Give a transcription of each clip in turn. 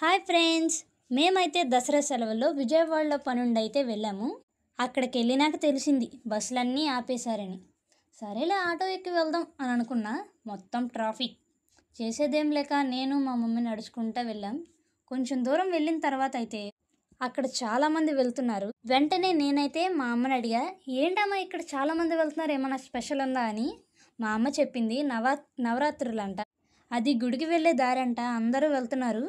Hi friends, మేమైతే దసరా సెలవుల్లో విజయవాడలో పనుండి అయితే వెళ్ళాము. అక్కడికి వెళ్ళినాక తెలిసింది బస్సులన్నీ ఆపేశారని. సరేలే ఆటో ఎక్కి వెళ్దాం అని అనుకున్నా. మొత్తం ట్రాఫిక్. చేసేదేం లేక నేను మా మమ్మీ నడుచుకుంటూ వెళ్ళాం. కొంచెం దూరం వెళ్ళిన తర్వాత అయితే అక్కడ చాలామంది వెళ్తున్నారు. వెంటనే నేనైతే మా అమ్మని అడిగా, ఏంటమ్మా ఇక్కడ చాలామంది వెళ్తున్నారు, ఏమైనా స్పెషల్ ఉందా అని. మా అమ్మ చెప్పింది నవరాత్రులంట, అది గుడికి వెళ్ళే దారంట, అందరూ వెళ్తున్నారు.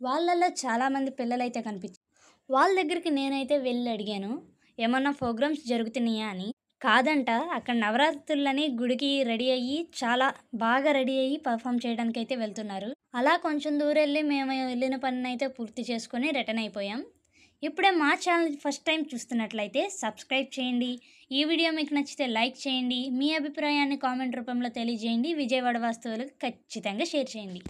వాళ్ళల్లో చాలామంది పిల్లలైతే కనిపించారు. వాళ్ళ దగ్గరికి నేనైతే వెళ్ళి అడిగాను, ఏమన్నా ప్రోగ్రామ్స్ జరుగుతున్నాయా అని. కాదంట, అక్కడ నవరాత్రులని గుడికి రెడీ అయ్యి చాలా బాగా రెడీ అయ్యి పర్ఫామ్ చేయడానికి అయితే వెళ్తున్నారు. అలా కొంచెం దూరం వెళ్ళి మేము వెళ్ళిన పని అయితే పూర్తి చేసుకొని రిటర్న్ అయిపోయాం. ఇప్పుడే మా ఛానల్ ఫస్ట్ టైం చూస్తున్నట్లయితే సబ్స్క్రైబ్ చేయండి. ఈ వీడియో మీకు నచ్చితే లైక్ చేయండి. మీ అభిప్రాయాన్ని కామెంట్ రూపంలో తెలియజేయండి. విజయవాడ వాస్తవులకు ఖచ్చితంగా షేర్ చేయండి.